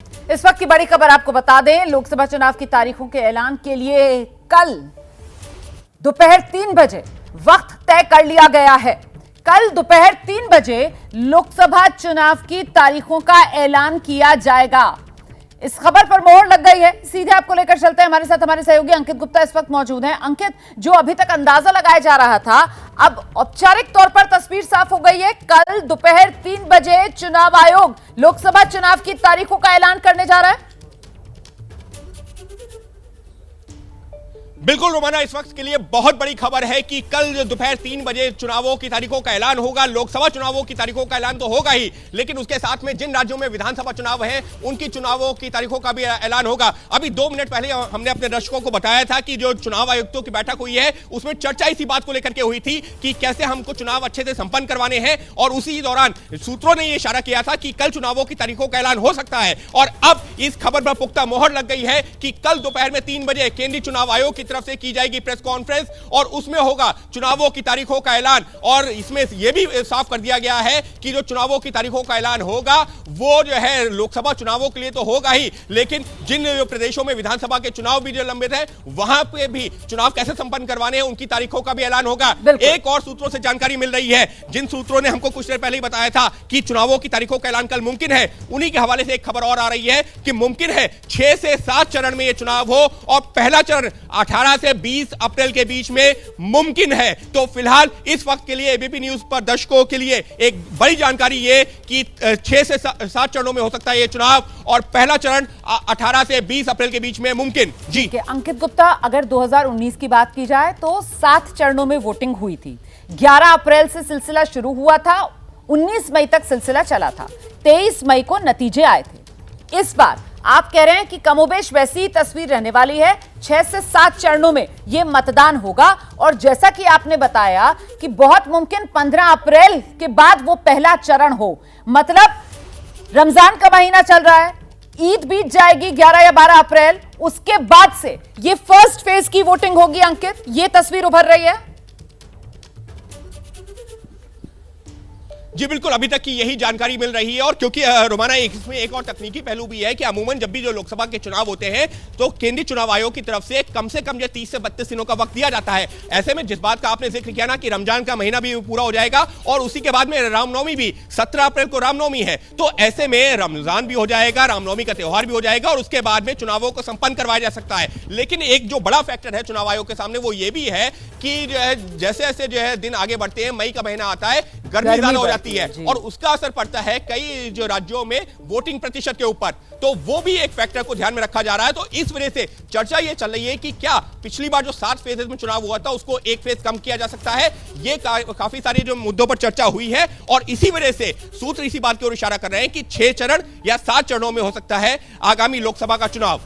इस वक्त की बड़ी खबर आपको बता दें, लोकसभा चुनाव की तारीखों के ऐलान के लिए कल दोपहर 3 बजे वक्त तय कर लिया गया है। कल दोपहर 3 बजे लोकसभा चुनाव की तारीखों का ऐलान किया जाएगा। इस खबर पर मोहर लग गई है। सीधे आपको लेकर चलते हैं, हमारे साथ हमारे सहयोगी अंकित गुप्ता इस वक्त मौजूद हैं। अंकित, जो अभी तक अंदाजा लगाया जा रहा था, अब औपचारिक तौर पर तस्वीर साफ हो गई है। कल दोपहर 3 बजे चुनाव आयोग लोकसभा चुनाव की तारीखों का ऐलान करने जा रहा है। बिल्कुल रोमाना, इस वक्त के लिए बहुत बड़ी खबर है कि कल दोपहर 3 बजे चुनावों की तारीखों का ऐलान होगा। लोकसभा चुनावों की तारीखों का ऐलान तो होगा ही, लेकिन उसके साथ में जिन राज्यों में विधानसभा चुनाव है उनकी चुनावों की तारीखों का भी ऐलान होगा। अभी 2 मिनट पहले हमने अपने दर्शकों को बताया था कि जो चुनाव आयुक्तों की बैठक हुई है उसमें चर्चा इसी बात को लेकर के हुई थी कि कैसे हमको चुनाव अच्छे से संपन्न करवाने हैं, और उसी दौरान सूत्रों ने यह इशारा किया था कि कल चुनावों की तारीखों का ऐलान हो सकता है। और अब इस खबर पर पुख्ता मोहर लग गई है कि कल दोपहर में 3 बजे केंद्रीय चुनाव आयोग की तरफ से की जाएगी प्रेस कॉन्फ्रेंस, और उसमें होगा चुनावों की तारीखों का ऐलान। और इसमें यह भी साफ कर दिया गया है कि जो चुनावों की तारीखों का ऐलान होगा वो जो है लोकसभा चुनावों के लिए तो होगा ही, लेकिन जिन प्रदेशों में विधानसभा के चुनाव भी जो लंबित है वहां पे भी चुनाव कैसे संपन्न करवाने हैं उनकी तारीखों का भी ऐलान होगा। एक और सूत्रों से जानकारी मिल रही है, जिन सूत्रों ने हमको कुछ देर पहले ही बताया था कि चुनावों की तारीखों का ऐलान कल मुमकिन है, उन्हीं के हवाले से एक खबर और आ रही है कि मुमकिन है 6 से 7 चरण में यह चुनाव हो, और पहला चरण 18 से 20 अप्रैल के बीच में मुमकिन है। तो फिलहाल इस वक्त के लिए एबीपी न्यूज पर दर्शकों के लिए एक बड़ी जानकारी ये कि 6 से 7 चरणों में हो सकता है ये चुनाव, और पहला चरण 18 से 20 अप्रैल के बीच में मुमकिन। जी अंकित गुप्ता, अगर 2019 की बात की जाए तो 7 चरणों में वोटिंग हुई थी। 11 अप्रैल से सिलसिला शुरू हुआ था, 19 मई तक सिलसिला चला था, 23 मई को नतीजे आए थे। इस बार आप कह रहे हैं कि कमोबेश वैसी तस्वीर रहने वाली है, 6 से 7 चरणों में यह मतदान होगा। और जैसा कि आपने बताया कि बहुत मुमकिन 15 अप्रैल के बाद वो पहला चरण हो, मतलब रमजान का महीना चल रहा है, ईद बीत जाएगी 11 या 12 अप्रैल, उसके बाद से ये फर्स्ट फेज की वोटिंग होगी। अंकित, ये तस्वीर उभर रही है। जी बिल्कुल, अभी तक की यही जानकारी मिल रही है। और क्योंकि रोमाना इसमें एक और तकनीकी पहलू भी है कि अमूमन जब भी जो लोकसभा के चुनाव होते हैं तो केंद्रीय चुनाव आयोग की तरफ से कम जो 30 से 32 दिनों का वक्त दिया जाता है। ऐसे में जिस बात का आपने जिक्र किया ना कि रमजान का महीना भी पूरा हो जाएगा और उसी के बाद में रामनवमी भी, 17 अप्रैल को रामनवमी है, तो ऐसे में रमजान भी हो जाएगा, रामनवमी का त्योहार भी हो जाएगा, और उसके बाद में चुनावों को संपन्न करवाया जा सकता है। लेकिन एक जो बड़ा फैक्टर है चुनाव आयोग के सामने वो ये भी है कि जो है जैसे जैसे जो है दिन आगे बढ़ते हैं, मई का महीना आता है, गर्मी ज्यादा हो जाती है और उसका असर पड़ता है कई जो राज्यों में वोटिंग प्रतिशत के ऊपर, तो वो भी एक फैक्टर को ध्यान में रखा जा रहा है। तो इस वजह से चर्चा ये चल रही है कि क्या पिछली बार जो 7 फेजेस में चुनाव हुआ था उसको एक फेज कम किया जा सकता है। ये काफी सारे जो मुद्दों पर चर्चा हुई है, और इसी वजह से सूत्र इसी बात की ओर इशारा कर रहे हैं कि 6 चरण या 7 चरणों में हो सकता है आगामी लोकसभा का चुनाव।